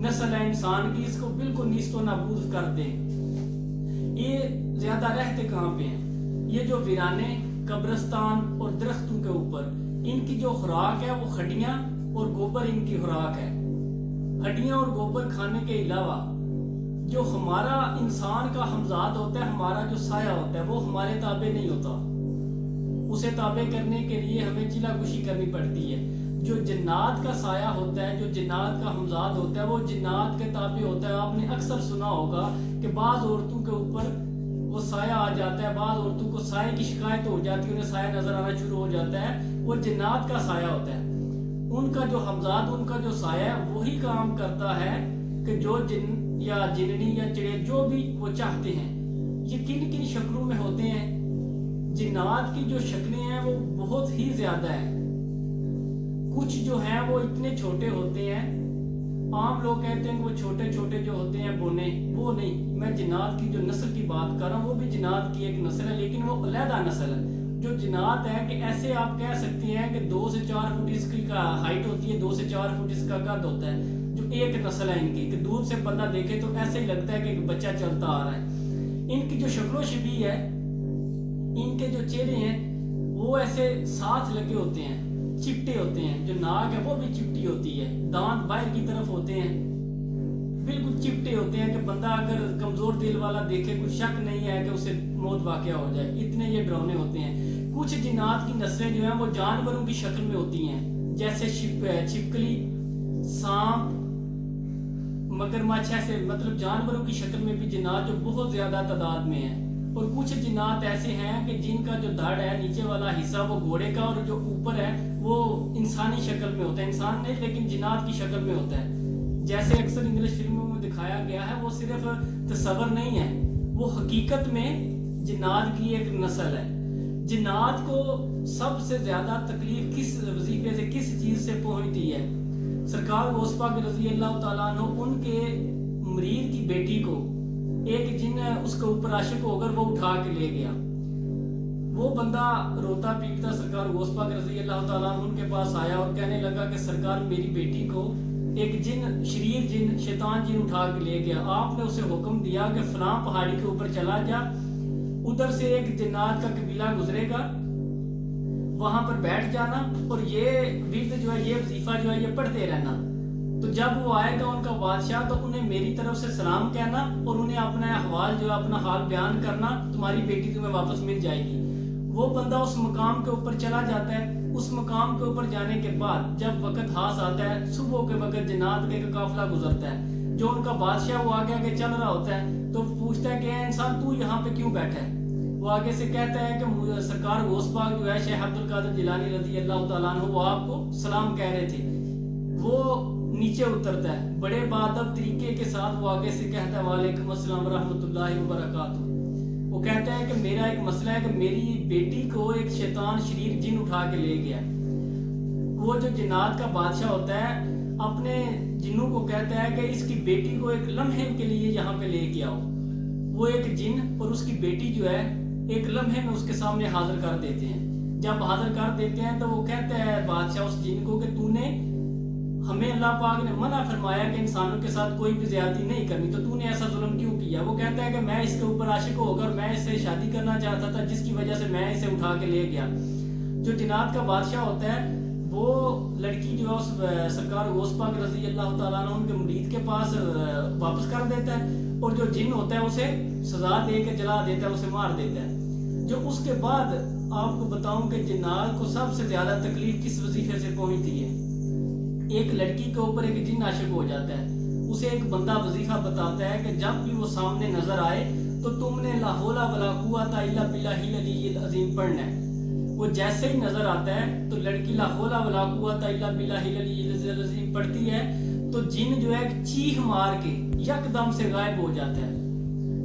نسل ہے انسان کی، اس کو بالکل نیست و نابود کر دیں۔ یہ زیادہ رہتے کہاں پہ ہیں؟ یہ جو ویرانے، قبرستان اور درختوں کے اوپر، ان کی جو خوراک ہے وہ ہڈیاں اور گوبر ان کی خوراک ہے۔ ہڈیاں اور گوبر کھانے کے علاوہ جو ہمارا انسان کا ہمزاد ہوتا ہے، ہمارا جو سایہ ہوتا ہے، وہ ہمارے تابع نہیں ہوتا۔ اسے تابع کرنے کے لیے ہمیں چلا کشی کرنی پڑتی ہے۔ جو جنات کا سایہ ہوتا ہے، جو جنات کا ہمزاد ہوتا ہے، وہ جنات کے تابع ہوتا ہے۔ آپ نے اکثر سنا ہوگا کہ بعض عورتوں کے اوپر وہ سایہ آ جاتا ہے، بعض عورتوں کو سایہ کی شکایت ہو جاتی ہے، انہیں سایہ نظر آنا شروع ہو جاتا ہے، وہ جنات کا سایہ ہوتا ہے۔ ان کا جو ہمزاد، ان کا جو سایہ ہے، وہی کام کرتا ہے کہ جو جن یا جننی یا چڑیل جو بھی وہ چاہتے ہیں۔ یہ کن کن شکلوں میں ہوتے ہیں؟ جنات کی جو شکلیں ہیں وہ بہت ہی زیادہ ہیں۔ کچھ جو ہیں وہ اتنے چھوٹے ہوتے ہیں، عام لوگ کہتے ہیں کہ وہ چھوٹے چھوٹے جو ہوتے ہیں بونے، وہ نہیں۔ میں جنات کی جو نسل کی بات کر رہا ہوں، وہ بھی جنات کی ایک نسل ہے، لیکن وہ علیحدہ نسل ہے۔ جو جنات ہے کہ ایسے آپ کہہ سکتے ہیں کہ 2 سے 4 فٹ اس کی ہائٹ ہوتی ہے، 2 سے 4 فٹ اس کا قد ہوتا ہے۔ جو ایک نسل ہے ان کی، کہ دور سے بندہ دیکھے تو ایسے ہی لگتا ہے کہ ایک بچہ چلتا آ رہا ہے۔ ان کی جو شکل و شبیہ ہے، ان کے جو چہرے ہیں وہ ایسے ساتھ لگے ہوتے ہیں، چپٹے ہوتے ہیں۔ جو ناک ہے وہ بھی چپٹی ہوتی ہے، دانت باہر کی طرف ہوتے ہیں، بالکل چپٹے ہوتے ہیں کہ بندہ اگر کمزور دل والا دیکھے کوئی شک نہیں ہے کہ اسے موت واقع ہو جائے، اتنے یہ ڈراؤنے ہوتے ہیں۔ کچھ جنات کی نسلیں جو ہیں وہ جانوروں کی شکل میں ہوتی ہیں، جیسے چھپکلی، سانپ، مگرمچھ، ایسے مطلب جانوروں کی شکل میں بھی جنات جو بہت زیادہ تعداد میں ہیں۔ اور کچھ جنات ایسے ہیں کہ جن کا جو دھڑ ہے، نیچے والا حصہ وہ گھوڑے کا، اور جو اوپر ہے وہ انسانی شکل میں ہوتا ہے، انسان نہیں لیکن جنات کی شکل میں ہوتا ہے۔ جیسے اکثر انگلش فلموں میں دکھایا گیا ہے، وہ صرف تصور نہیں ہے، وہ حقیقت میں جنات کی ایک نسل ہے۔ جنات کو سب سے زیادہ تکلیف کس وظیفے سے، کس چیز سے پہنچتی ہے؟ سرکار غوث پاک رضی اللہ تعالیٰ عنہ ان کے مرید کی بیٹی کو ایک جن اس کے اوپر عاشق ہو کر وہ اٹھا کے لے گیا۔ وہ بندہ روتا پیٹتا سرکار غوث پاک رضی اللہ تعالیٰ عنہ ان کے پاس آیا اور کہنے لگا کہ سرکار میری بیٹی کو ایک جن، شریر جن، شیطان جن اٹھا کے لے گیا۔ آپ نے اسے حکم دیا کہ فلاں پہاڑی کے اوپر چلا جا، ادھر سے ایک جنات کا قبیلہ گزرے گا، وہاں پر بیٹھ جانا اور یہ ورد جو ہے، یہ وظیفہ جو ہے، یہ پڑھتے رہنا۔ تو جب وہ آئے گا ان کا بادشاہ، تو انہیں میری طرف سے سلام کہنا اور انہیں اپنا احوال جو ہے، اپنا حال بیان کرنا، تمہاری بیٹی تمہیں واپس مل جائے گی۔ وہ بندہ اس مقام کے اوپر چلا جاتا ہے۔ اس مقام کے اوپر جانے کے بعد جب وقت ہاس آتا ہے، صبح کے وقت جنات کا ایک قافلہ گزرتا ہے، جو ان کا بادشاہ وہ آگے آگے چل رہا ہوتا ہے، تو پوچھتا ہے کہ اے انسان تو یہاں پہ کیوں بیٹھا ہے؟ وہ آگے سے کہتا ہے کہ سرکار غوث پاک جو ہے شیخ عبد القادر جیلانی رضی اللہ تعالیٰ عنہ، وہ آپ کو سلام کہہ رہے تھے۔ وہ نیچے اترتا ہے، بڑے بادب طریقے کے ساتھ وہ آگے سے کہتا ہے وعلیکم السلام ورحمۃ اللہ وبرکاتہ۔ وہ کہتا ہے کہ میرا ایک مسئلہ ہے کہ میری بیٹی کو ایک شیطان شریر جن اٹھا کے لے گیا۔ وہ جو جنات کا بادشاہ ہوتا ہے اپنے جنوں کو کہتا ہے کہ اس کی بیٹی کو ایک لمحے کے لیے یہاں پہ لے کے آؤ۔ وہ ایک جن اور اس کی بیٹی جو ہے ایک لمحے میں اس کے سامنے حاضر کر دیتے ہیں۔ جب حاضر کر دیتے ہیں تو وہ کہتا ہے بادشاہ اس جن کو کہ تو نے ہمیں اللہ پاک نے منع فرمایا کہ انسانوں کے ساتھ کوئی بھی زیادتی نہیں کرنی، تو نے ایسا ظلم کیوں کیا؟ وہ کہتا ہے کہ میں اس کے اوپر عاشق ہو کر میں اس سے شادی کرنا چاہتا تھا، جس کی وجہ سے میں اسے اٹھا کے لے گیا۔ جو جنات کا بادشاہ ہوتا ہے وہ لڑکی جو ہے اس سرکار غوث پاک رضی اللہ تعالیٰ عنہ ان کے مرید کے پاس واپس کر دیتا ہے، اور جو جن ہوتا ہے اسے سزا دے کے جلا دیتا ہے، اسے مار دیتا ہے۔ جو اس کے بعد آپ کو بتاؤں کہ جنات کو سب سے زیادہ تکلیف کس وظیفے سے پہنچتی ہے؟ ایک لڑکی کے اوپر ایک جن عاشق ہو جاتا ہے، اسے ایک بندہ وظیفہ بتاتا ہے کہ جب بھی وہ سامنے نظر آئے تو تم نے لا حول ولا قوت الا باللہ العلی العظیم پڑھنا ہے۔ وہ جیسے ہی نظر آتا ہے تو لڑکی لا حول ولا قوت الا باللہ العلی العظیم پڑھتی ہے، تو جن جو ہے چیخ مار کے یک دم سے غائب ہو جاتا ہے۔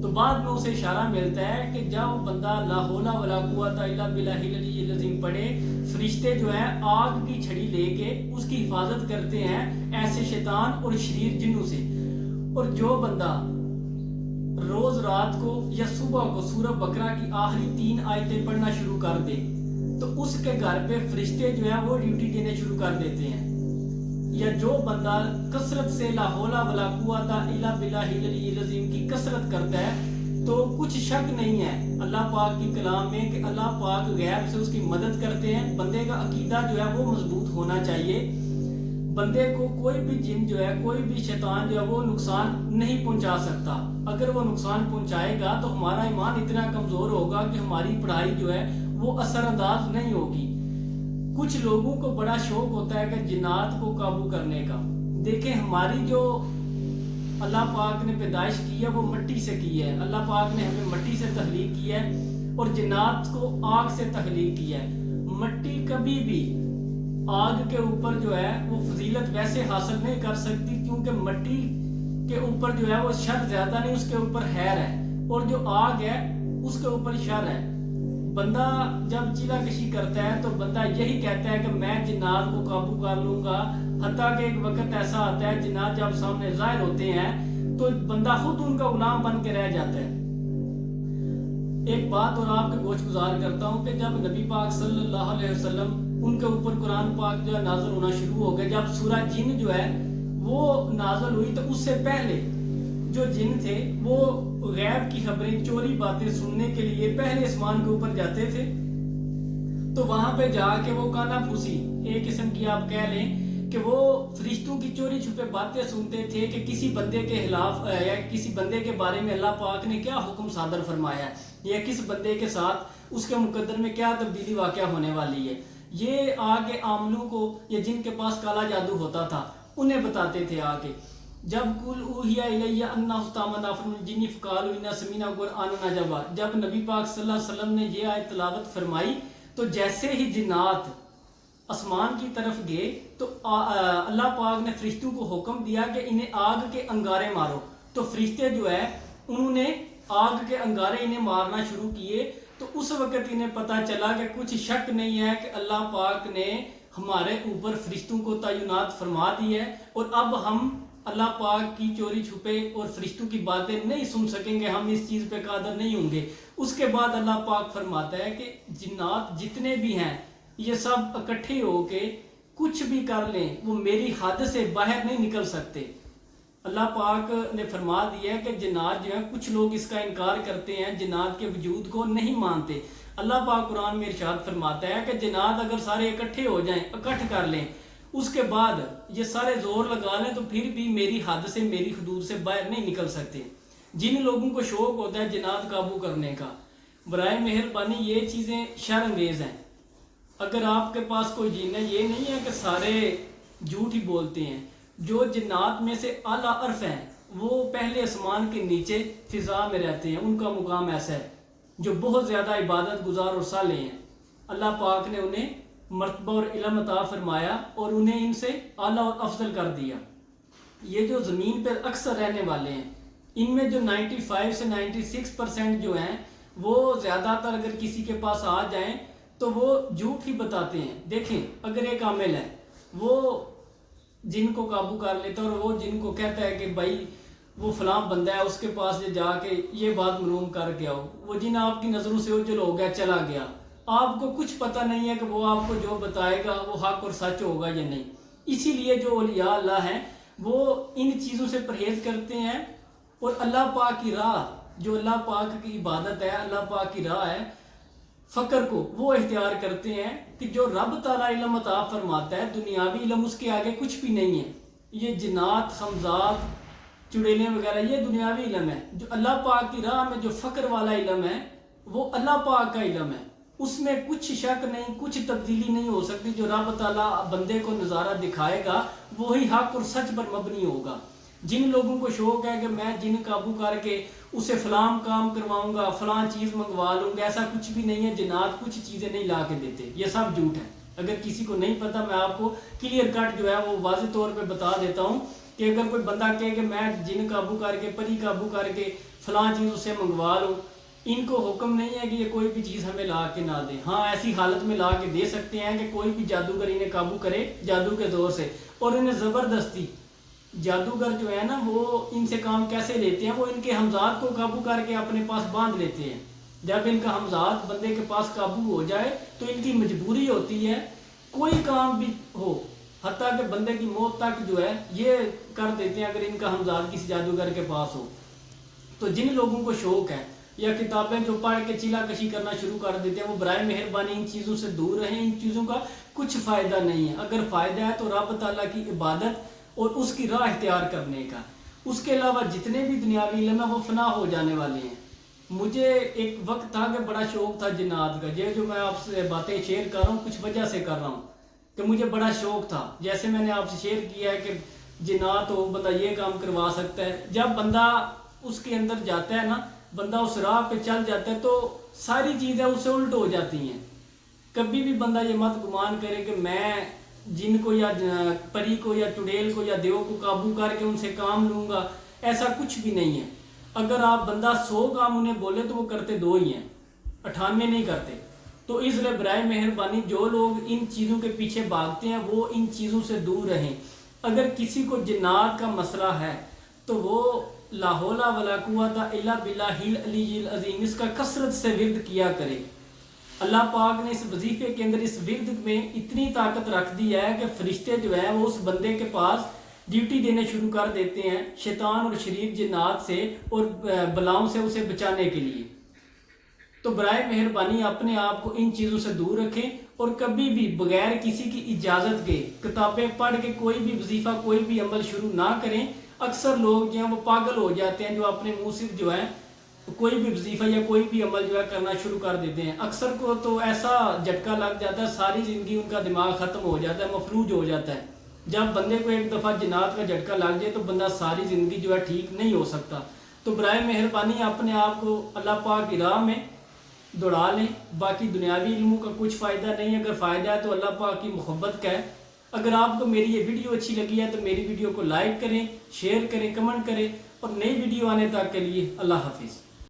تو بعد میں اسے اشارہ ملتا ہے کہ جب بندہ لا حول ولا قوت الا باللہ العلی العظیم پڑھے، فرشتے جو ہیں آگ کی چھڑی لے کے اس کی حفاظت کرتے ہیں ایسے شیطان اور شریر جنوں سے۔ اور جو بندہ روز رات کو یا صبح کو سورہ بقرہ کی آخری 3 آیتیں پڑھنا شروع کر دے تو اس کے گھر پہ فرشتے جو ہیں وہ ڈیوٹی دینے شروع کر دیتے ہیں۔ یا جو بندہ کثرت سے لا حول ولا قوت الا باللہ العلی العظیم کی کثرت کرتا ہے تو کچھ شک نہیں ہے اللہ پاک کی کلام میں کہ اللہ پاک غیب سے اس کی مدد کرتے ہیں. بندے کا عقیدہ جو ہے وہ مضبوط ہونا چاہیے. بندے کو کوئی بھی جن جو ہے کوئی بھی شیطان جو ہے وہ نقصان نہیں پہنچا سکتا. اگر وہ نقصان پہنچائے گا تو ہمارا ایمان اتنا کمزور ہوگا کہ ہماری پڑھائی جو ہے وہ اثر انداز نہیں ہوگی. کچھ لوگوں کو بڑا شوق ہوتا ہے کہ جنات کو قابو کرنے کا. دیکھیں ہماری جو اللہ پاک نے پیدائش کی ہے وہ مٹی سے کی ہے. اللہ پاک نے ہمیں مٹی سے تخلیق کی ہے اور جنات کو آگ سے تخلیق کی ہے. مٹی کبھی بھی آگ کے اوپر جو ہے وہ فضیلت ویسے حاصل نہیں کر سکتی کیونکہ مٹی کے اوپر جو ہے وہ شر زیادہ نہیں، اس کے اوپر خیر ہے، اور جو آگ ہے اس کے اوپر شر ہے. بندہ جب چیلہ کشی کرتا ہے تو بندہ یہی کہتا ہے کہ میں جنات کو قابو کر لوں گا، حتیٰ کہ ایک وقت ایسا آتا ہے جنات جب سامنے ظاہر ہوتے ہیں تو بندہ خود ان کا غلام بن کے رہ جاتا ہے. ایک بات اور آپ کے گوش گزار کرتا ہوں کہ جب نبی پاک صلی اللہ علیہ وسلم ان کے اوپر قرآن پاک جو ہے نازل ہونا شروع ہو گیا، جب سورہ جن جو ہے وہ نازل ہوئی تو اس سے پہلے جو جن تھے وہ غیب کی خبریں چوری باتیں سننے کے لیے پہلے آسمان کے اوپر جاتے تھے. تو وہاں پہ جا کے وہ کانا پھوسی ایک قسم کی آپ کہہ لیں کہ وہ فرشتوں کی چوری چھپے باتیں سنتے تھے کہ کسی بندے کے خلاف یا کسی بندے کے بارے میں اللہ پاک نے کیا حکم صادر فرمایا ہے یا کس بندے کے ساتھ اس کے مقدر میں کیا تبدیلی واقع ہونے والی ہے. یہ آگے عاملوں کو یا جن کے پاس کالا جادو ہوتا تھا انہیں بتاتے تھے آگے. جب قل اوحی الی انہ استمع نفر من الجن فقالوا انا سمعنا قرآنا عجبا، جب نبی پاک صلی اللہ علیہ وسلم نے یہ آیت تلاوت فرمائی تو جیسے ہی جنات آسمان کی طرف گئے تو اللہ پاک نے فرشتوں کو حکم دیا کہ انہیں آگ کے انگارے مارو. تو فرشتے جو ہے انہوں نے آگ کے انگارے انہیں مارنا شروع کیے. تو اس وقت انہیں پتہ چلا کہ کچھ شک نہیں ہے کہ اللہ پاک نے ہمارے اوپر فرشتوں کو تعینات فرما دی ہے اور اب ہم اللہ پاک کی چوری چھپے اور فرشتوں کی باتیں نہیں سن سکیں گے، ہم اس چیز پہ قادر نہیں ہوں گے. اس کے بعد اللہ پاک فرماتا ہے کہ جنات جتنے بھی ہیں یہ سب اکٹھے ہو کے کچھ بھی کر لیں وہ میری حد سے باہر نہیں نکل سکتے. اللہ پاک نے فرما دیا ہے کہ جنات جو ہیں کچھ لوگ اس کا انکار کرتے ہیں، جنات کے وجود کو نہیں مانتے. اللہ پاک قرآن میں ارشاد فرماتا ہے کہ جنات اگر سارے اکٹھے ہو جائیں، اکٹھ کر لیں، اس کے بعد یہ سارے زور لگا لیں تو پھر بھی میری حد سے میری حدود سے باہر نہیں نکل سکتے. جن لوگوں کو شوق ہوتا ہے جنات قابو کرنے کا، برائے مہربانی یہ چیزیں شر انگیز ہیں. اگر آپ کے پاس کوئی جن ہے، یہ نہیں ہے کہ سارے جھوٹ ہی بولتے ہیں. جو جنات میں سے اعلیٰ عرف ہیں وہ پہلے آسمان کے نیچے فضا میں رہتے ہیں، ان کا مقام ایسا ہے جو بہت زیادہ عبادت گزار اور صالح ہیں. اللہ پاک نے انہیں مرتبہ اور علم عطا فرمایا اور انہیں ان سے اعلیٰ اور افضل کر دیا. یہ جو زمین پر اکثر رہنے والے ہیں ان میں جو 95 سے 96% جو ہیں وہ زیادہ تر اگر کسی کے پاس آ جائیں تو وہ جھوٹ ہی بتاتے ہیں. دیکھیں اگر ایک عامل ہے وہ جن کو قابو کر لیتا ہے اور وہ جن کو کہتا ہے کہ بھائی وہ فلاں بندہ ہے اس کے پاس جا کے یہ بات معلوم کر کے آؤ، وہ جن آپ کی نظروں سے اوجھل ہو گیا چلا گیا، آپ کو کچھ پتہ نہیں ہے کہ وہ آپ کو جو بتائے گا وہ حق اور سچ ہوگا یا نہیں. اسی لیے جو اولیاء اللہ ہیں وہ ان چیزوں سے پرہیز کرتے ہیں اور اللہ پاک کی راہ جو اللہ پاک کی عبادت ہے، اللہ پاک کی راہ ہے فقر کو وہ اختیار کرتے ہیں کہ جو رب تعالیٰ علم عطا فرماتا ہے دنیاوی علم اس کے آگے کچھ بھی نہیں ہے. یہ جنات، خمزات، چڑیلیں وغیرہ یہ دنیاوی علم ہے. جو اللہ پاک کی راہ میں جو فقر والا علم ہے وہ اللہ پاک کا علم ہے، اس میں کچھ شک نہیں، کچھ تبدیلی نہیں ہو سکتی. جو رب تعالیٰ بندے کو نظارہ دکھائے گا وہی حق اور سچ پر مبنی ہوگا. جن لوگوں کو شوق ہے کہ میں جن قابو کر کے اسے فلاں کام کرواؤں گا، فلاں چیز منگوا لوں گا، ایسا کچھ بھی نہیں ہے. جنات کچھ چیزیں نہیں لا کے دیتے، یہ سب جھوٹ ہے. اگر کسی کو نہیں پتا میں آپ کو کلیئر کٹ جو ہے وہ واضح طور پہ بتا دیتا ہوں کہ اگر کوئی بندہ کہے کہ میں جن قابو کر کے، پری قابو کر کے فلاں چیز اسے منگوا لوں، ان کو حکم نہیں ہے کہ یہ کوئی بھی چیز ہمیں لا کے نہ دے. ہاں ایسی حالت میں لا کے دے سکتے ہیں کہ کوئی بھی جادوگر انہیں قابو کرے جادو کے زور سے، اور انہیں زبردستی جادوگر جو ہے نا وہ ان سے کام کیسے لیتے ہیں، وہ ان کے ہمزاد کو قابو کر کے اپنے پاس باندھ لیتے ہیں. جب ان کا ہمزاد بندے کے پاس قابو ہو جائے تو ان کی مجبوری ہوتی ہے کوئی کام بھی ہو حتیٰ کہ بندے کی موت تک جو ہے یہ کر دیتے ہیں اگر ان کا ہمزاد کسی جادوگر کے پاس ہو۔ تو جن لوگوں کو شوق ہے یا کتابیں جو پڑھ کے چیلا کشی کرنا شروع کر دیتے ہیں، وہ برائے مہربانی ان چیزوں سے دور رہیں، ان چیزوں کا کچھ فائدہ نہیں ہے۔ اگر فائدہ ہے تو رب تعالیٰ کی عبادت اور اس کی راہ اختیار کرنے کا۔ اس کے علاوہ جتنے بھی دنیاوی علم ہیں وہ فنا ہو جانے والے ہیں۔ مجھے ایک وقت تھا کہ بڑا شوق تھا جنات کا، یہ جو میں آپ سے باتیں شیئر کر رہا ہوں کچھ وجہ سے کر رہا ہوں کہ مجھے بڑا شوق تھا۔ جیسے میں نے آپ سے شیئر کیا ہے کہ جنات ہو، بندہ یہ کام کروا سکتا ہے۔ جب بندہ اس کے اندر جاتا ہے نا، بندہ اس راہ پہ چل جاتا ہے تو ساری چیزیں اس سے الٹ ہو جاتی ہیں۔ کبھی بھی بندہ یہ مت گمان کرے کہ میں جن کو یا پری کو یا چڑیل کو یا دیو کو قابو کر کے ان سے کام لوں گا، ایسا کچھ بھی نہیں ہے۔ اگر آپ بندہ 100 کام انہیں بولے تو وہ کرتے 2 ہی ہیں، 98 نہیں کرتے۔ تو اس لیے برائے مہربانی جو لوگ ان چیزوں کے پیچھے بھاگتے ہیں وہ ان چیزوں سے دور رہیں۔ اگر کسی کو جنات کا مسئلہ ہے تو وہ لا حول ولا قوت الا باللہ العلی العظیم اس کا کثرت سے ورد کیا کرے۔ اللہ پاک نے اس وظیفے کے اندر اس ورد میں اتنی طاقت رکھ دی ہے کہ فرشتے جو ہیں وہ اس بندے کے پاس ڈیوٹی دینے شروع کر دیتے ہیں شیطان اور شریر جنات سے اور بلاؤں سے اسے بچانے کے لیے۔ تو برائے مہربانی اپنے آپ کو ان چیزوں سے دور رکھیں اور کبھی بھی بغیر کسی کی اجازت کے کتابیں پڑھ کے کوئی بھی وظیفہ کوئی بھی عمل شروع نہ کریں۔ اکثر لوگ جو ہیں وہ پاگل ہو جاتے ہیں جو اپنے منہ سے جو ہے کوئی بھی وظیفہ یا کوئی بھی عمل جو ہے کرنا شروع کر دیتے ہیں۔ اکثر کو تو ایسا جھٹکا لگ جاتا ہے، ساری زندگی ان کا دماغ ختم ہو جاتا ہے، مفلوج ہو جاتا ہے۔ جب بندے کو ایک دفعہ جنات کا جھٹکا لگ جائے تو بندہ ساری زندگی جو ہے ٹھیک نہیں ہو سکتا۔ تو برائے مہربانی اپنے آپ کو اللہ پاک کی راہ میں دوڑا لیں۔ باقی دنیاوی علموں کا کچھ فائدہ نہیں ہے، اگر فائدہ ہے تو اللہ پاک کی محبت کا ہے۔ اگر آپ کو میری یہ ویڈیو اچھی لگی ہے تو میری ویڈیو کو لائک کریں، شیئر کریں، کمنٹ کریں، اور نئی ویڈیو آنے تک کے لیے اللہ حافظ۔